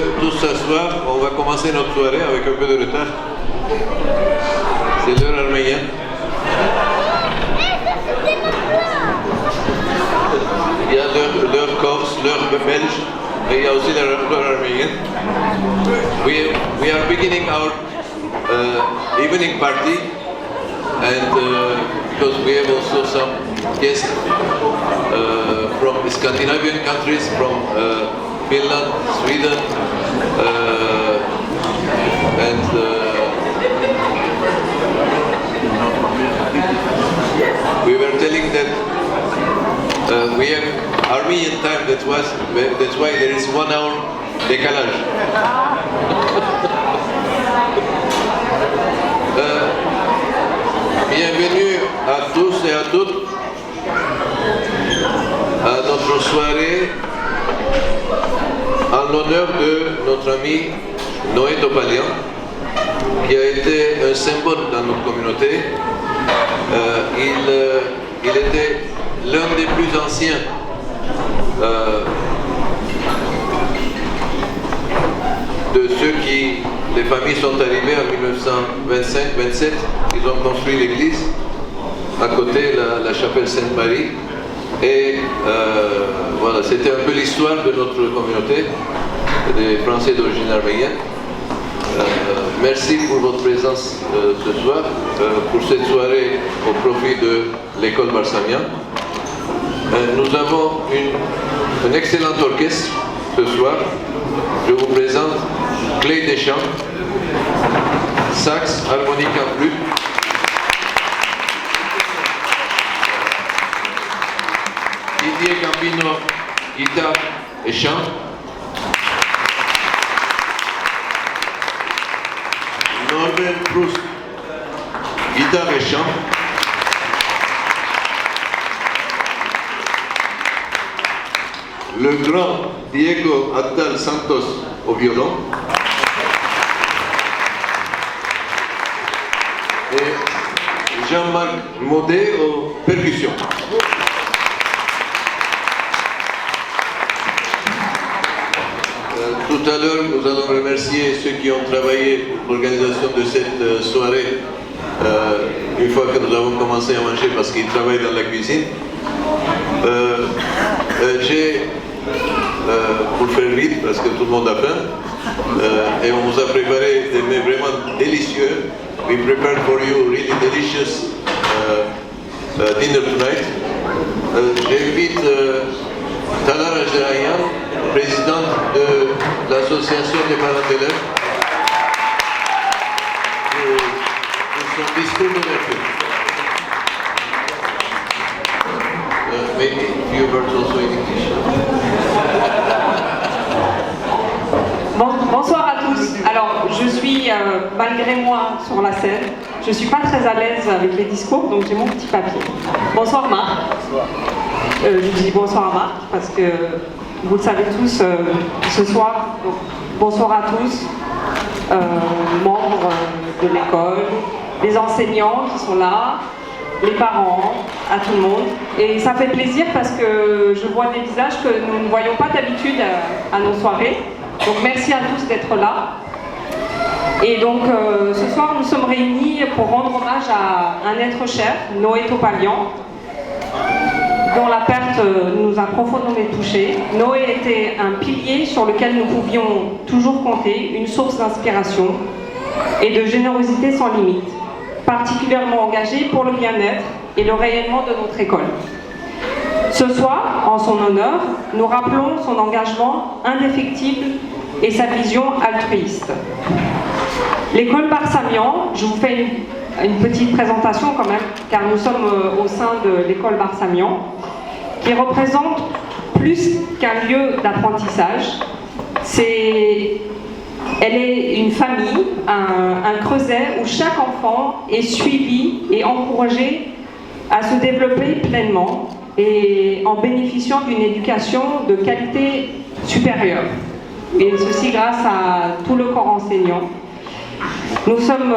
peut tous s'asseoir, on va commencer notre soirée avec un peu de retard. C'est l'heure arménienne. Il y a l'heure corse, l'heure belge, et il y a aussi l'heure arménienne. We are beginning our evening party, and because we have also some guests from Scandinavian countries, from Finland, Sweden, and we were telling that we have Armenian time. That's why there is 1 hour décalage. Bienvenue à tous et à toutes à notre soirée en l'honneur de notre ami Noé Topalian, qui a été un symbole dans notre communauté. Il était l'un des plus anciens de ceux qui, les familles sont arrivées en 1925-27, ils ont construit l'église, à côté la chapelle Sainte-Marie, et voilà, c'était un peu l'histoire de notre communauté, des Français d'origine arménienne. Merci pour votre présence ce soir, pour cette soirée au profit de l'école Barsamian. Nous avons un excellent orchestre ce soir. Je vous présente Clay Deschamps, sax, harmonique en flûte. Didier Gambino, guitare et chant. Norbert Proust, guitare et chant. Le grand Diego Attal Santos au violon. Et Jean-Marc Maudet aux percussions. Tout à l'heure, nous allons remercier ceux qui ont travaillé pour l'organisation de cette soirée une fois que nous avons commencé à manger parce qu'ils travaillent dans la cuisine. Pour faire vite, parce que tout le monde a faim, et on vous a préparé des mets vraiment délicieux. We prepared for you really delicious dinner tonight. J'invite Talar Ajdarayan, présidente de l'association des parents d'élèves, pour son discours d'ouverture. Maybe a few words also in English. Bonsoir à tous. Alors, je suis, malgré moi, sur la scène. Je ne suis pas très à l'aise avec les discours, donc j'ai mon petit papier. Bonsoir Marc. Bonsoir. Je dis bonsoir à Marc, parce que vous le savez tous, ce soir, donc, bonsoir à tous, membres de l'école, les enseignants qui sont là, les parents, à tout le monde. Et ça fait plaisir parce que je vois des visages que nous ne voyons pas d'habitude à nos soirées. Donc merci à tous d'être là. Et donc ce soir nous sommes réunis pour rendre hommage à un être cher, Noé Topalian, dont la perte nous a profondément touchés. Noé était un pilier sur lequel nous pouvions toujours compter, une source d'inspiration et de générosité sans limite, particulièrement engagé pour le bien-être et le rayonnement de notre école. Ce soir, en son honneur, nous rappelons son engagement indéfectible et sa vision altruiste. L'école Barsamian, je vous fais une petite présentation quand même, car nous sommes au sein de l'école Barsamian, qui représente plus qu'un lieu d'apprentissage. Elle est une famille, un creuset où chaque enfant est suivi et encouragé à se développer pleinement et en bénéficiant d'une éducation de qualité supérieure. Et ceci grâce à tout le corps enseignant. Nous sommes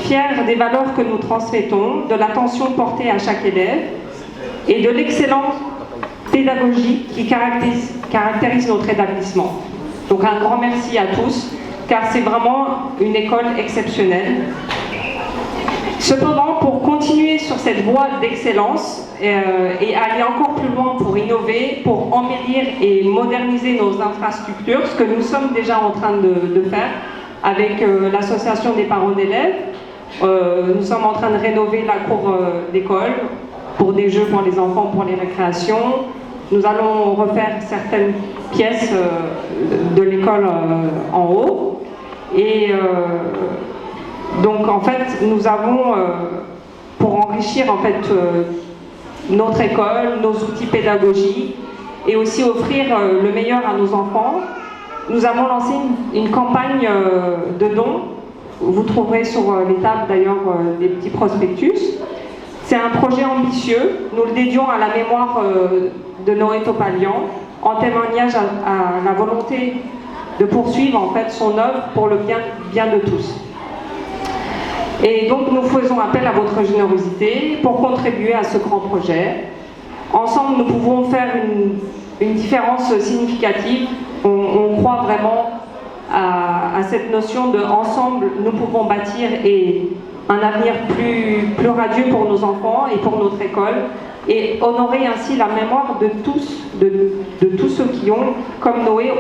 fiers des valeurs que nous transmettons, de l'attention portée à chaque élève et de l'excellence pédagogique qui caractérise notre établissement. Donc un grand merci à tous, car c'est vraiment une école exceptionnelle. Cependant, pour continuer sur cette voie d'excellence et aller encore plus loin pour innover, pour embellir et moderniser nos infrastructures, ce que nous sommes déjà en train de faire avec l'association des parents d'élèves, nous sommes en train de rénover la cour d'école pour des jeux pour les enfants, pour les récréations. Nous allons refaire certaines pièces de l'école en haut. Et donc en fait, nous avons, pour enrichir en fait notre école, nos outils pédagogiques et aussi offrir le meilleur à nos enfants, nous avons lancé une campagne de dons. Vous trouverez sur les tables d'ailleurs des petits prospectus. C'est un projet ambitieux. Nous le dédions à la mémoire de Noé Topalian, en témoignage à la volonté de poursuivre en fait son œuvre pour le bien de tous. Et donc nous faisons appel à votre générosité pour contribuer à ce grand projet. Ensemble, nous pouvons faire une différence significative. On croit vraiment à cette notion de ensemble, nous pouvons bâtir un avenir plus radieux pour nos enfants et pour notre école, et honorer ainsi la mémoire de tous ceux qui ont, comme Noé,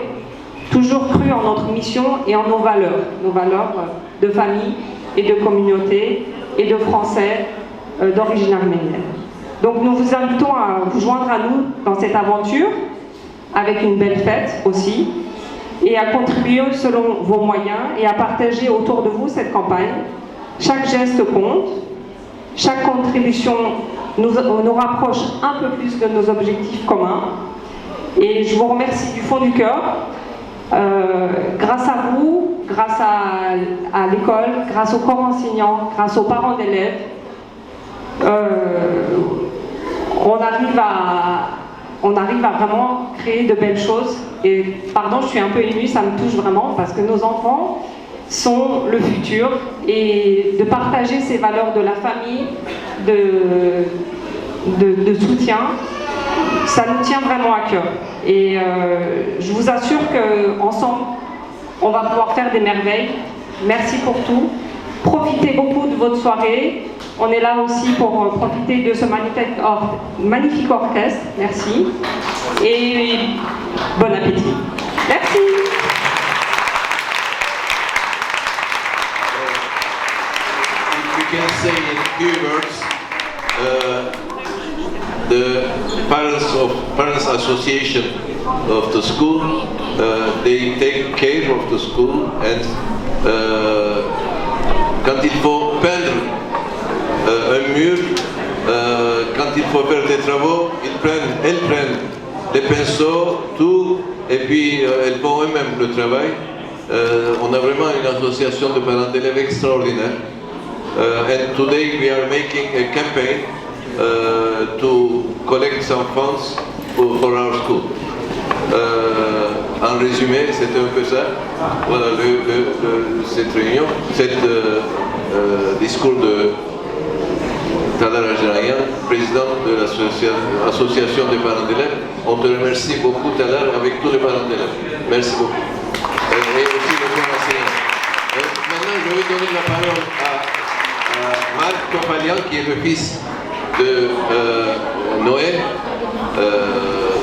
toujours cru en notre mission et en nos valeurs de famille et de communauté et de Français d'origine arménienne. Donc nous vous invitons à vous joindre à nous dans cette aventure, avec une belle fête aussi, et à contribuer selon vos moyens et à partager autour de vous cette campagne. Chaque geste compte, chaque contribution nous rapproche un peu plus de nos objectifs communs. Et je vous remercie du fond du cœur. Grâce à vous, grâce à l'école, grâce aux corps enseignants, grâce aux parents d'élèves, on arrive à vraiment créer de belles choses. Et pardon, je suis un peu émue, ça me touche vraiment, parce que nos enfants sont le futur, et de partager ces valeurs de la famille, de soutien, ça nous tient vraiment à cœur. Et je vous assure qu'ensemble, on va pouvoir faire des merveilles. Merci pour tout. Profitez beaucoup de votre soirée. On est là aussi pour profiter de ce magnifique orchestre. Merci. Et bon appétit. Merci. If we can say in few words, the Parents Association of the school, they take care of the school, and quand il faut peindre un mur, quand il faut faire des travaux, elles prennent les pinceaux, tout, et puis elles font eux-mêmes le travail. On a vraiment une association de parents d'élèves extraordinaire. And today we are making a campaign to collect some funds for our school. En résumé, c'était un peu ça. Voilà cette réunion, discours de Talar Ajarayan, président de l'association des parents d'élèves. On te remercie beaucoup, Talar, avec tous les parents d'élèves. Merci beaucoup. Et aussi le corps enseignant. Maintenant, je vais donner la parole à Marc Topalian, qui est le fils de Noé.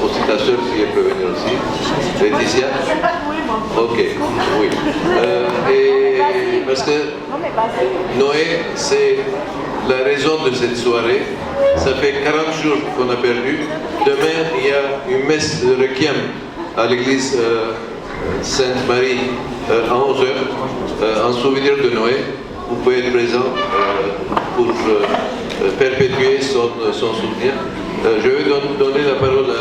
Aussi ta soeur, si elle peut venir aussi. Laetitia. Ok, oui. Et parce que Noé, c'est la raison de cette soirée. Ça fait 40 jours qu'on a perdu. Demain, il y a une messe de requiem à l'église Sainte-Marie à 11h, en souvenir de Noé. Vous pouvez être présent pour perpétuer son souvenir. Je vais donner la parole à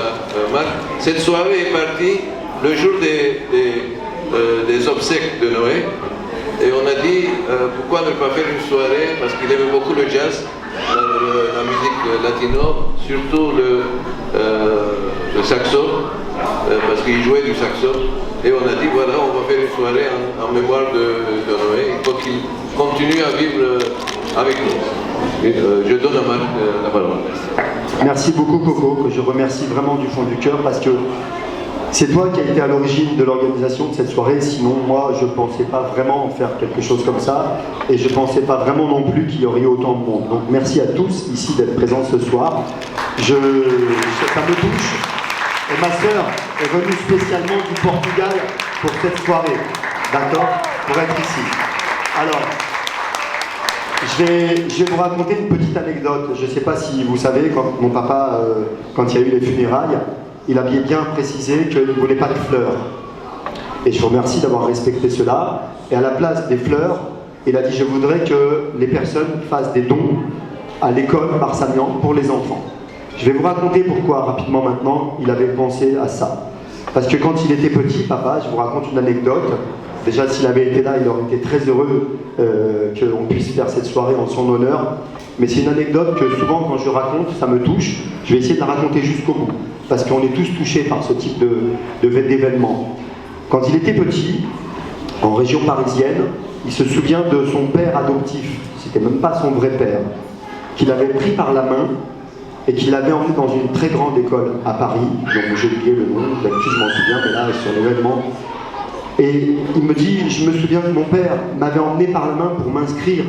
Marc. Cette soirée est partie le jour des obsèques de Noé. Et on a dit pourquoi ne pas faire une soirée, parce qu'il aimait beaucoup le jazz, la musique latino, surtout le saxo, parce qu'il jouait du saxo. Et on a dit voilà, on va faire une soirée en mémoire de Noé. Il faut qu'il continue à vivre avec nous. Et, je donne à Marc la parole. Merci beaucoup Coco, que je remercie vraiment du fond du cœur, parce que C'est toi qui as été à l'origine de l'organisation de cette soirée, sinon moi je ne pensais pas vraiment faire quelque chose comme ça, et je ne pensais pas vraiment non plus qu'il y aurait autant de monde. Donc merci à tous ici d'être présents ce soir. Ça me touche, et ma sœur est venue spécialement du Portugal pour cette soirée, d'accord, pour être ici. Alors, je vais vous raconter une petite anecdote. Je ne sais pas si vous savez, quand mon papa, quand il y a eu les funérailles, il avait bien précisé qu'il ne voulait pas de fleurs. Et je vous remercie d'avoir respecté cela. Et à la place des fleurs, il a dit « Je voudrais que les personnes fassent des dons à l'école Barsamian pour les enfants ». Je vais vous raconter pourquoi, rapidement maintenant, il avait pensé à ça. Parce que quand il était petit, papa, je vous raconte une anecdote. Déjà, s'il avait été là, il aurait été très heureux qu'on puisse faire cette soirée en son honneur. Mais c'est une anecdote que souvent, quand je raconte, ça me touche. Je vais essayer de la raconter jusqu'au bout. Parce qu'on est tous touchés par ce type d'événement. Quand il était petit, en région parisienne, il se souvient de son père adoptif. C'était même pas son vrai père. Qu'il avait pris par la main et qu'il l'avait emmené dans une très grande école à Paris. Donc j'ai oublié le nom, d'habitude je m'en souviens, mais là, sur l'événement. Et il me dit, je me souviens que mon père m'avait emmené par la main pour m'inscrire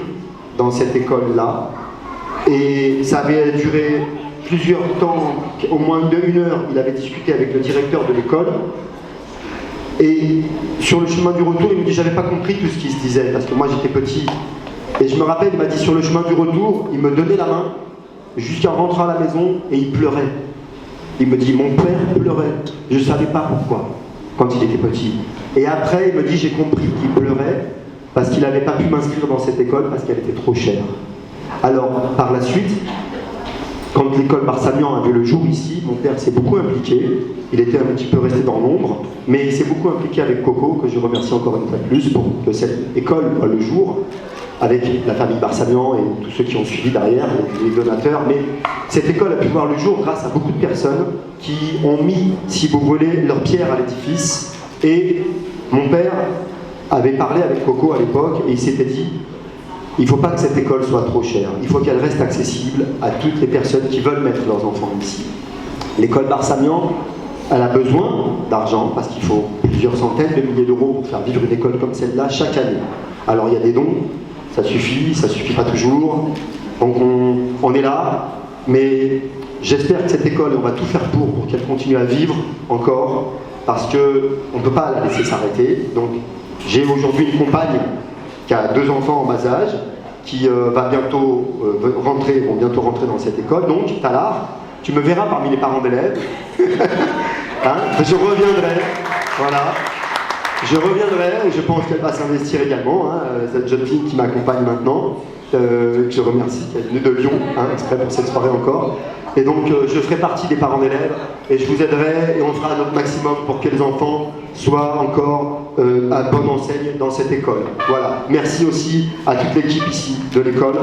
dans cette école-là. Et ça avait duré plusieurs temps, au moins une heure, il avait discuté avec le directeur de l'école. Et sur le chemin du retour, il me dit, j'avais pas compris tout ce qui se disait, parce que moi j'étais petit. Et je me rappelle, il m'a dit, sur le chemin du retour, il me donnait la main, jusqu'en rentrant à la maison, et il pleurait. Il me dit, mon père pleurait. Je savais pas pourquoi, quand il était petit. Et après, il me dit, j'ai compris qu'il pleurait, parce qu'il n'avait pas pu m'inscrire dans cette école, parce qu'elle était trop chère. Alors, par la suite, quand l'école Barsamian a vu le jour ici, mon père s'est beaucoup impliqué. Il était un petit peu resté dans l'ombre, mais il s'est beaucoup impliqué avec Coco, que je remercie encore une fois de plus, pour que cette école voit le jour, avec la famille Barsamian et tous ceux qui ont suivi derrière, les donateurs. Mais cette école a pu voir le jour grâce à beaucoup de personnes qui ont mis, si vous voulez, leur pierre à l'édifice. Et mon père avait parlé avec Coco à l'époque, et il s'était dit, il ne faut pas que cette école soit trop chère. Il faut qu'elle reste accessible à toutes les personnes qui veulent mettre leurs enfants ici. L'école Barsamian, elle a besoin d'argent parce qu'il faut plusieurs centaines de milliers d'euros pour faire vivre une école comme celle-là chaque année. Alors il y a des dons, ça suffit pas toujours. Donc on est là, mais j'espère que cette école, on va tout faire pour qu'elle continue à vivre encore, parce qu'on ne peut pas la laisser s'arrêter. Donc j'ai aujourd'hui une compagne qui a 2 enfants en bas âge, qui vont bientôt rentrer dans cette école. Donc, Talar, tu me verras parmi les parents d'élèves. Hein, je reviendrai, voilà. Je reviendrai, et je pense qu'elle va s'investir également, hein, cette jeune fille qui m'accompagne maintenant, que je remercie, qui est venue de Lyon, hein, exprès pour cette soirée encore. Et donc, je ferai partie des parents d'élèves, et je vous aiderai, et on fera notre maximum pour que les enfants soient encore à bonne enseigne dans cette école. Voilà. Merci aussi à toute l'équipe ici de l'école,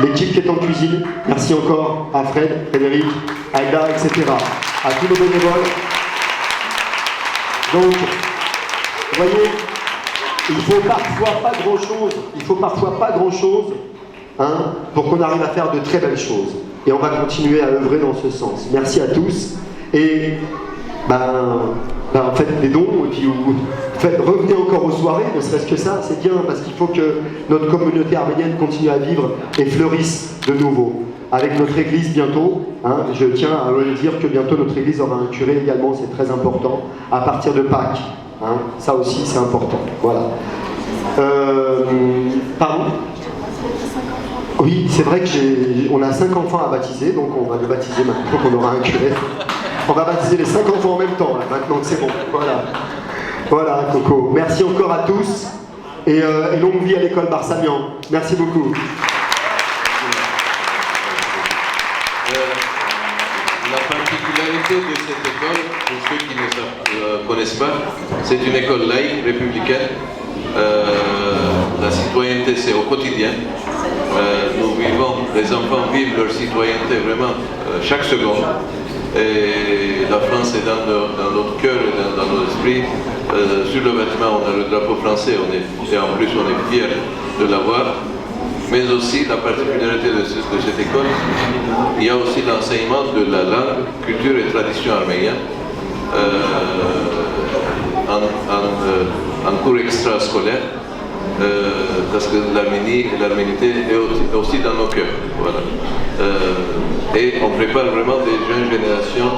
l'équipe qui est en cuisine. Merci encore à Fred, Frédéric, Aïda, etc. À tous nos bénévoles. Donc, vous voyez, il faut parfois pas grand-chose, hein, pour qu'on arrive à faire de très belles choses. Et on va continuer à œuvrer dans ce sens. Merci à tous. Et faites des dons, et puis revenez encore aux soirées, ne serait-ce que ça, c'est bien, parce qu'il faut que notre communauté arménienne continue à vivre et fleurisse de nouveau. Avec notre église bientôt, hein, je tiens à le dire que bientôt notre église aura un curé également, c'est très important, à partir de Pâques. Hein, ça aussi c'est important. Voilà. Pardon ? Oui, c'est vrai qu'on a 5 enfants à baptiser, donc on va les baptiser maintenant qu'on aura un curé. On va baptiser les 5 enfants en même temps, là, maintenant que c'est bon. Voilà. Voilà, Coco. Merci encore à tous. Et longue vie à l'école Barsamian. Merci beaucoup. La particularité de cette école, pour ceux qui ne connaissent pas, c'est une école laïque, républicaine. La citoyenneté, c'est au quotidien. Les enfants vivent leur citoyenneté vraiment chaque seconde. Et la France est dans notre cœur et dans nos esprits. Sur le vêtement, on a le drapeau français, et en plus on est fiers de l'avoir. Mais aussi, la particularité de cette école, il y a aussi l'enseignement de la langue, culture et tradition arménienne. en cours extrascolaire, parce que l'Arménité est aussi dans nos cœurs. Voilà. Et on prépare vraiment des jeunes générations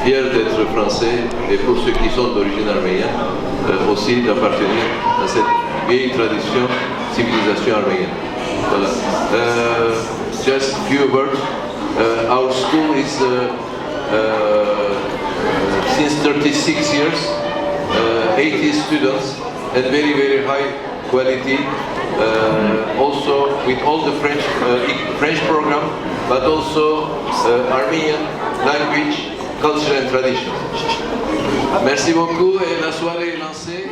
fiers d'être français, et pour ceux qui sont d'origine arménienne, aussi d'appartenir à cette vieille tradition, civilisation arménienne. Voilà. Just a few words. Our school is since 36 years, 80 students, and very, very high quality. Also with all the French program, but also Armenian language, culture and tradition. Merci beaucoup et la soirée est lancée.